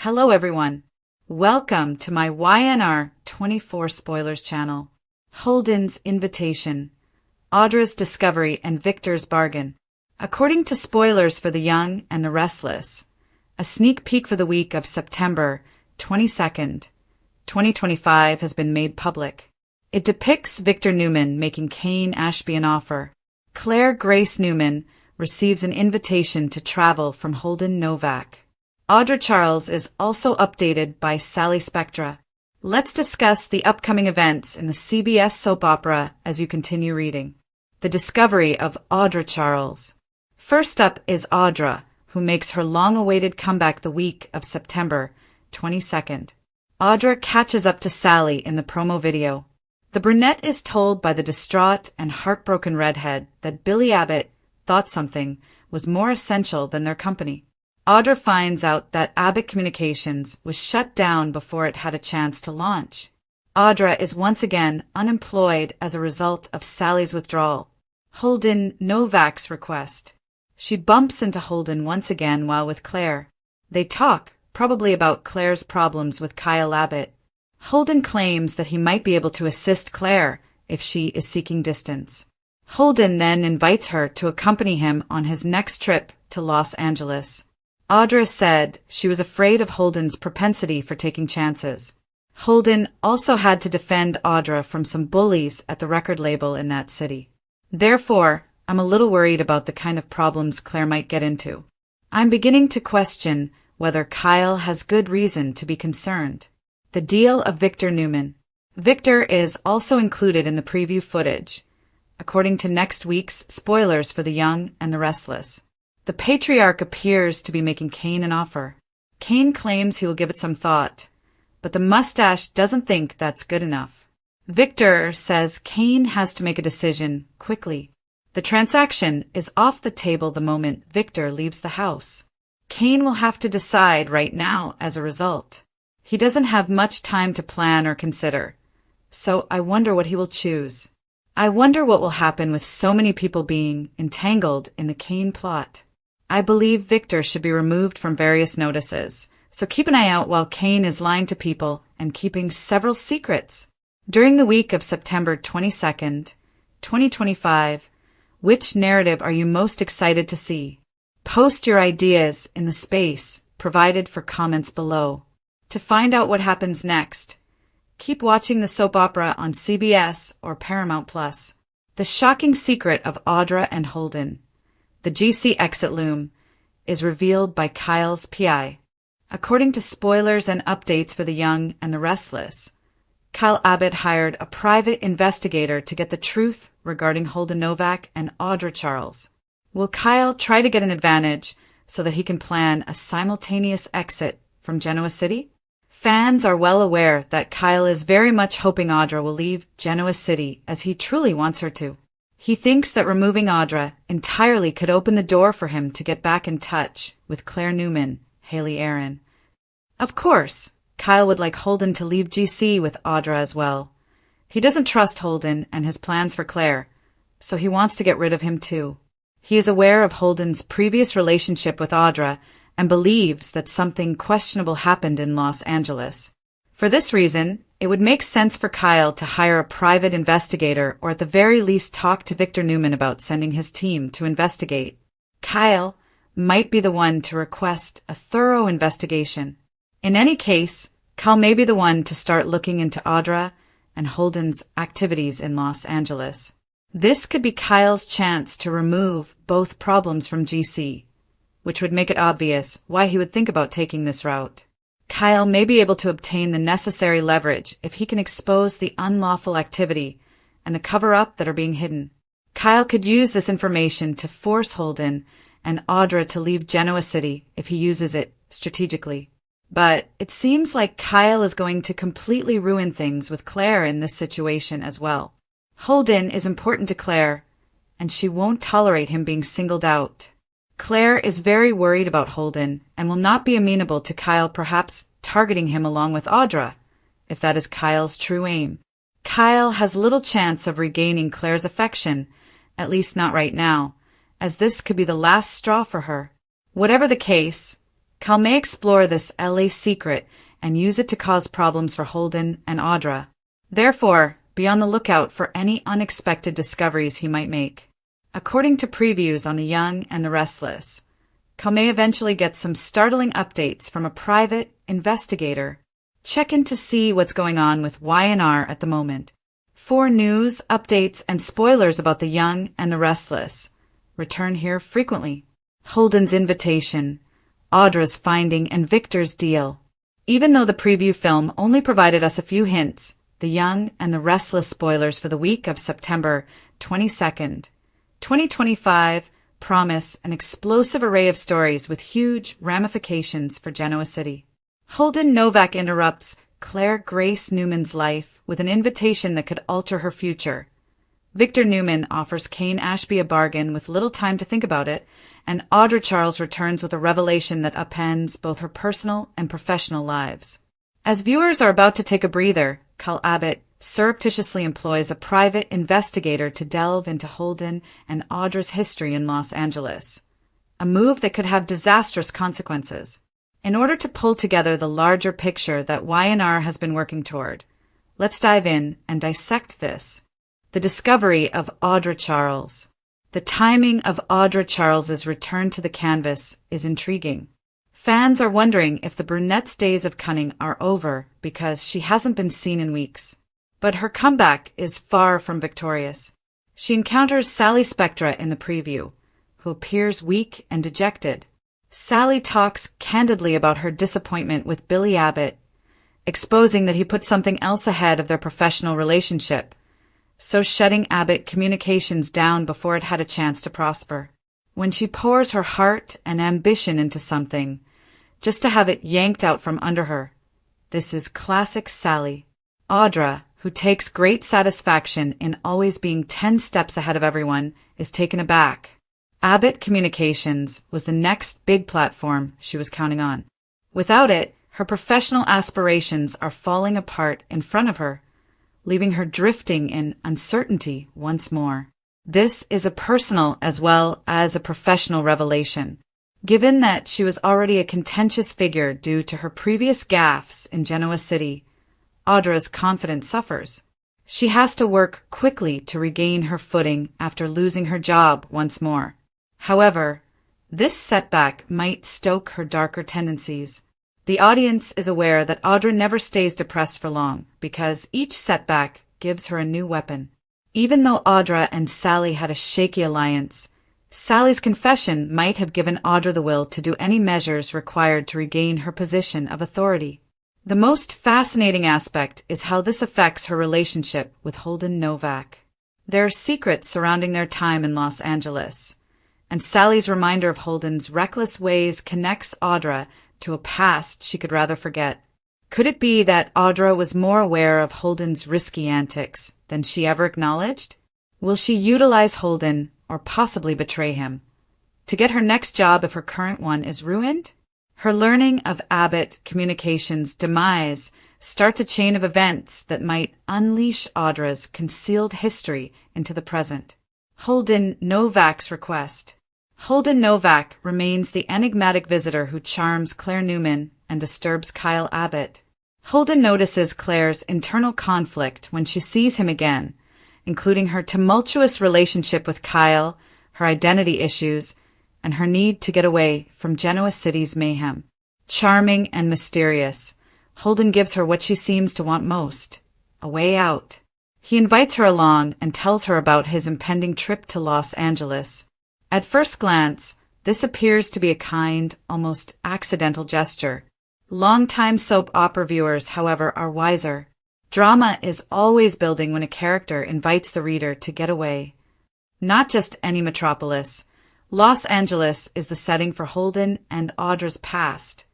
Hello everyone. Welcome to my YNR 24 Spoilers channel. Holden's invitation, Audra's discovery and Victor's bargain. According to Spoilers for the Young and the Restless, a sneak peek for the week of September 22nd, 2025 has been made public. It depicts Victor Newman making Kane Ashby an offer. Claire Grace Newman receives an invitation to travel from Holden Novak. Audra Charles is also updated by Sally Spectra. Let's discuss the upcoming events in the CBS soap opera as you continue reading. The discovery of Audra Charles. First up is Audra, who makes her long-awaited comeback the week of September 22nd. Audra catches up to Sally in the promo video. The brunette is told by the distraught and heartbroken redhead that Billy Abbott thought something was more essential than their company. Audra finds out that Abbott Communications was shut down before it had a chance to launch. Audra is once again unemployed as a result of Sally's withdrawal. Holden Novak's request. She bumps into Holden once again while with Claire. They talk, probably about Claire's problems with Kyle Abbott. Holden claims that he might be able to assist Claire if she is seeking distance. Holden then invites her to accompany him on his next trip to Los Angeles. Audra said she was afraid of Holden's propensity for taking chances. Holden also had to defend Audra from some bullies at the record label in that city. Therefore, I'm a little worried about the kind of problems Claire might get into. I'm beginning to question whether Kyle has good reason to be concerned. The deal of Victor Newman. Victor is also included in the preview footage, according to next week's Spoilers for the Young and the Restless. The patriarch appears to be making Kane an offer. Kane claims he will give it some thought, but the mustache doesn't think that's good enough. Victor says Kane has to make a decision quickly. The transaction is off the table the moment Victor leaves the house. Kane will have to decide right now as a result. He doesn't have much time to plan or consider, so I wonder what he will choose. I wonder what will happen with so many people being entangled in the Kane plot. I believe Victor should be removed from various notices, so keep an eye out while Kane is lying to people and keeping several secrets. During the week of September 22nd, 2025, which narrative are you most excited to see? Post your ideas in the space provided for comments below. To find out what happens next, keep watching the soap opera on CBS or Paramount+. The shocking secret of Audra and Holden, the GC exit loom, is revealed by Kyle's PI. According to Spoilers and Updates for the Young and the Restless, Kyle Abbott hired a private investigator to get the truth regarding Holden Novak and Audra Charles. Will Kyle try to get an advantage so that he can plan a simultaneous exit from Genoa City? Fans are well aware that Kyle is very much hoping Audra will leave Genoa City as he truly wants her to. He thinks that removing Audra entirely could open the door for him to get back in touch with Claire Newman, Haley Aaron. Of course, Kyle would like Holden to leave GC with Audra as well. He doesn't trust Holden and his plans for Claire, so he wants to get rid of him too. He is aware of Holden's previous relationship with Audra and believes that something questionable happened in Los Angeles. For this reason, it would make sense for Kyle to hire a private investigator or at the very least talk to Victor Newman about sending his team to investigate. Kyle might be the one to request a thorough investigation. In any case, Kyle may be the one to start looking into Audra and Holden's activities in Los Angeles. This could be Kyle's chance to remove both problems from GC, which would make it obvious why he would think about taking this route. Kyle may be able to obtain the necessary leverage if he can expose the unlawful activity and the cover-up that are being hidden. Kyle could use this information to force Holden and Audra to leave Genoa City if he uses it strategically. But it seems like Kyle is going to completely ruin things with Claire in this situation as well. Holden is important to Claire, and she won't tolerate him being singled out. Claire is very worried about Holden and will not be amenable to Kyle perhaps targeting him along with Audra, if that is Kyle's true aim. Kyle has little chance of regaining Claire's affection, at least not right now, as this could be the last straw for her. Whatever the case, Cal may explore this LA secret and use it to cause problems for Holden and Audra. Therefore, be on the lookout for any unexpected discoveries he might make. According to previews on The Young and the Restless, Cal may eventually get some startling updates from a private investigator. Check in to see what's going on with Y&R at the moment. For news, updates, and spoilers about The Young and the Restless, return here frequently. Holden's invitation, Audra's finding, and Victor's deal. Even though the preview film only provided us a few hints, The Young and the Restless spoilers for the week of September 22nd, 2025 promise an explosive array of stories with huge ramifications for Genoa City. Holden Novak interrupts Claire Grace Newman's life with an invitation that could alter her future. Victor Newman offers Kane Ashby a bargain with little time to think about it, and Audra Charles returns with a revelation that upends both her personal and professional lives. As viewers are about to take a breather, Cal Abbott surreptitiously employs a private investigator to delve into Holden and Audra's history in Los Angeles, a move that could have disastrous consequences. In order to pull together the larger picture that Y&R has been working toward, let's dive in and dissect this. The discovery of Audra Charles. The timing of Audra Charles's return to the canvas is intriguing. Fans are wondering if the brunette's days of cunning are over because she hasn't been seen in weeks. But her comeback is far from victorious. She encounters Sally Spectra in the preview, who appears weak and dejected. Sally talks candidly about her disappointment with Billy Abbott, exposing that he put something else ahead of their professional relationship, so shutting Abbott Communications down before it had a chance to prosper. When she pours her heart and ambition into something, just to have it yanked out from under her. This is classic Sally. Audra, who takes great satisfaction in always being 10 steps ahead of everyone, is taken aback. Abbott Communications was the next big platform she was counting on. Without it, her professional aspirations are falling apart in front of her, leaving her drifting in uncertainty once more. This is a personal as well as a professional revelation. Given that she was already a contentious figure due to her previous gaffes in Genoa City, Audra's confidence suffers. She has to work quickly to regain her footing after losing her job once more. However, this setback might stoke her darker tendencies. The audience is aware that Audra never stays depressed for long because each setback gives her a new weapon. Even though Audra and Sally had a shaky alliance, Sally's confession might have given Audra the will to do any measures required to regain her position of authority. The most fascinating aspect is how this affects her relationship with Holden Novak. There are secrets surrounding their time in Los Angeles, and Sally's reminder of Holden's reckless ways connects Audra to a past she could rather forget. Could it be that Audra was more aware of Holden's risky antics than she ever acknowledged? Will she utilize Holden or possibly betray him to get her next job if her current one is ruined? Her learning of Abbott Communications' demise starts a chain of events that might unleash Audra's concealed history into the present. Holden Novak's request. Holden Novak remains the enigmatic visitor who charms Claire Newman and disturbs Kyle Abbott. Holden notices Claire's internal conflict when she sees him again, including her tumultuous relationship with Kyle, her identity issues, and her need to get away from Genoa City's mayhem. Charming and mysterious, Holden gives her what she seems to want most, a way out. He invites her along and tells her about his impending trip to Los Angeles. At first glance, this appears to be a kind, almost accidental gesture. Longtime soap opera viewers, however, are wiser. Drama is always building when a character invites the reader to get away. Not just any metropolis. Los Angeles is the setting for Holden and Audra's past,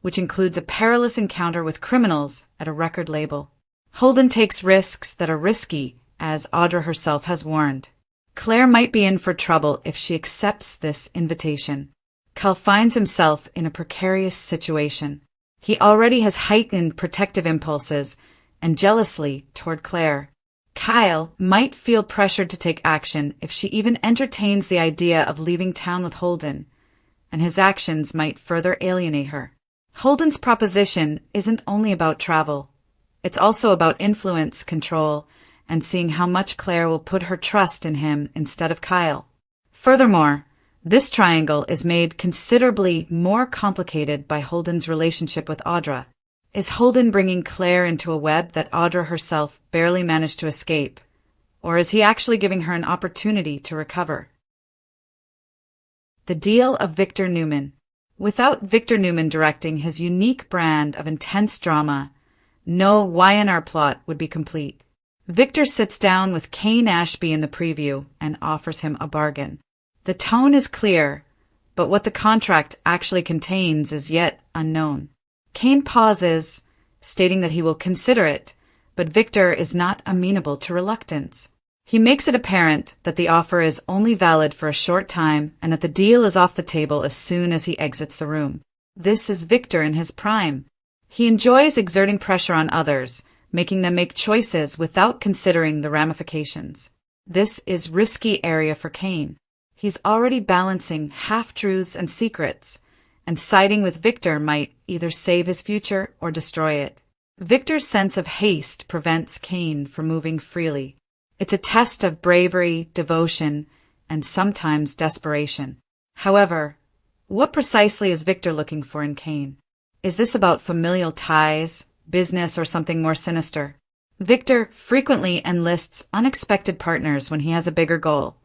which includes a perilous encounter with criminals at a record label. Holden takes risks that are risky, as Audra herself has warned. Claire might be in for trouble if she accepts this invitation. Cal finds himself in a precarious situation. He already has heightened protective impulses and jealousy toward Claire. Kyle might feel pressured to take action if she even entertains the idea of leaving town with Holden, and his actions might further alienate her. Holden's proposition isn't only about travel. It's also about influence, control, and seeing how much Claire will put her trust in him instead of Kyle. Furthermore, this triangle is made considerably more complicated by Holden's relationship with Audra. Is Holden bringing Claire into a web that Audra herself barely managed to escape, or is he actually giving her an opportunity to recover? The Deal of Victor Newman. Without Victor Newman directing his unique brand of intense drama, no Y&R plot would be complete. Victor sits down with Kane Ashby in the preview and offers him a bargain. The tone is clear, but what the contract actually contains is yet unknown. Kane pauses, stating that he will consider it, but Victor is not amenable to reluctance. He makes it apparent that the offer is only valid for a short time and that the deal is off the table as soon as he exits the room. This is Victor in his prime. He enjoys exerting pressure on others, making them make choices without considering the ramifications. This is risky area for Kane. He's already balancing half-truths and secrets, and siding with Victor might either save his future or destroy it. Victor's sense of haste prevents Kane from moving freely. It's a test of bravery, devotion, and sometimes desperation. However, what precisely is Victor looking for in Kane? Is this about familial ties, business, or something more sinister? Victor frequently enlists unexpected partners when he has a bigger goal,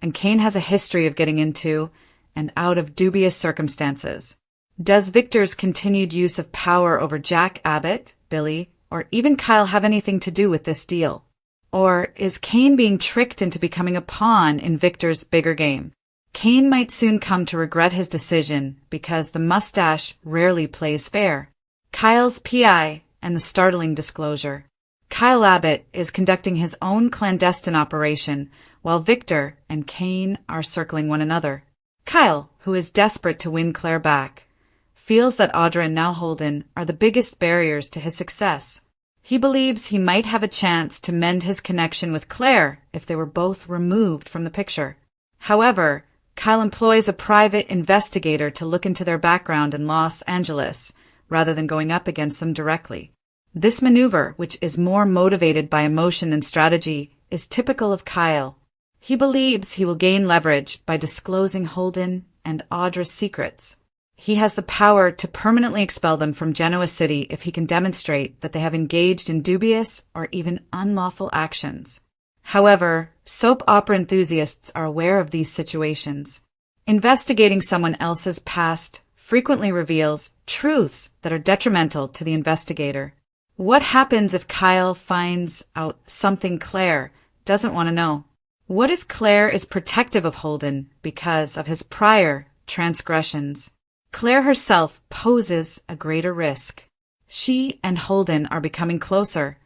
and Kane has a history of getting into and out of dubious circumstances. Does Victor's continued use of power over Jack Abbott, Billy, or even Kyle have anything to do with this deal? Or is Kane being tricked into becoming a pawn in Victor's bigger game? Kane might soon come to regret his decision because the mustache rarely plays fair. Kyle's PI and the startling disclosure. Kyle Abbott is conducting his own clandestine operation while Victor and Kane are circling one another. Kyle, who is desperate to win Claire back, feels that Audra and now Holden are the biggest barriers to his success. He believes he might have a chance to mend his connection with Claire if they were both removed from the picture. However, Kyle employs a private investigator to look into their background in Los Angeles, rather than going up against them directly. This maneuver, which is more motivated by emotion than strategy, is typical of Kyle. He believes he will gain leverage by disclosing Holden and Audra's secrets. He has the power to permanently expel them from Genoa City if he can demonstrate that they have engaged in dubious or even unlawful actions. However, soap opera enthusiasts are aware of these situations. Investigating someone else's past frequently reveals truths that are detrimental to the investigator. What happens if Kyle finds out something Claire doesn't want to know? What if Claire is protective of Holden because of his prior transgressions? Claire herself poses a greater risk. She and Holden are becoming closer,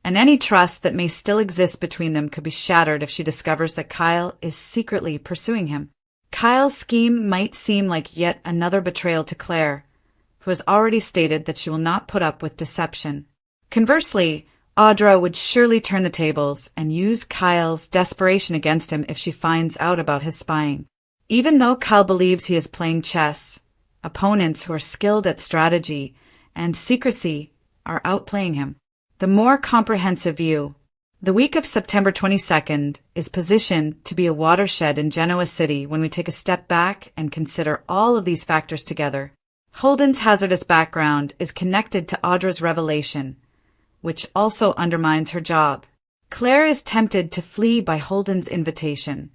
and any trust that may still exist between them could be shattered if she discovers that Kyle is secretly pursuing him. Kyle's scheme might seem like yet another betrayal to Claire, who has already stated that she will not put up with deception. Conversely, Audra would surely turn the tables and use Kyle's desperation against him if she finds out about his spying. Even though Kyle believes he is playing chess, opponents who are skilled at strategy and secrecy are outplaying him. The more comprehensive view. The week of September 22nd is positioned to be a watershed in Genoa City when we take a step back and consider all of these factors together. Holden's hazardous background is connected to Audra's revelation, which also undermines her job. Claire is tempted to flee by Holden's invitation,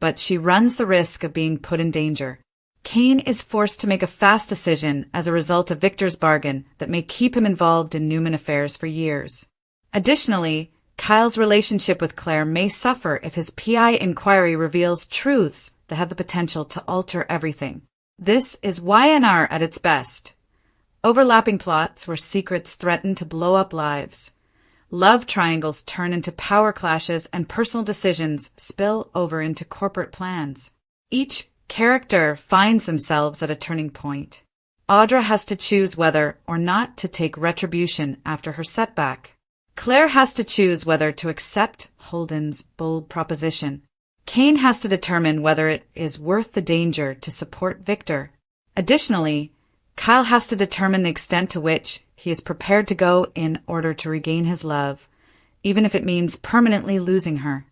but she runs the risk of being put in danger. Kane is forced to make a fast decision as a result of Victor's bargain that may keep him involved in Newman affairs for years. Additionally, Kyle's relationship with Claire may suffer if his PI inquiry reveals truths that have the potential to alter everything. This is Y&R at its best. Overlapping plots where secrets threaten to blow up lives. Love triangles turn into power clashes and personal decisions spill over into corporate plans. Each character finds themselves at a turning point. Audra has to choose whether or not to take retribution after her setback. Claire has to choose whether to accept Holden's bold proposition. Kane has to determine whether it is worth the danger to support Victor. Additionally, Kyle has to determine the extent to which he is prepared to go in order to regain his love, even if it means permanently losing her.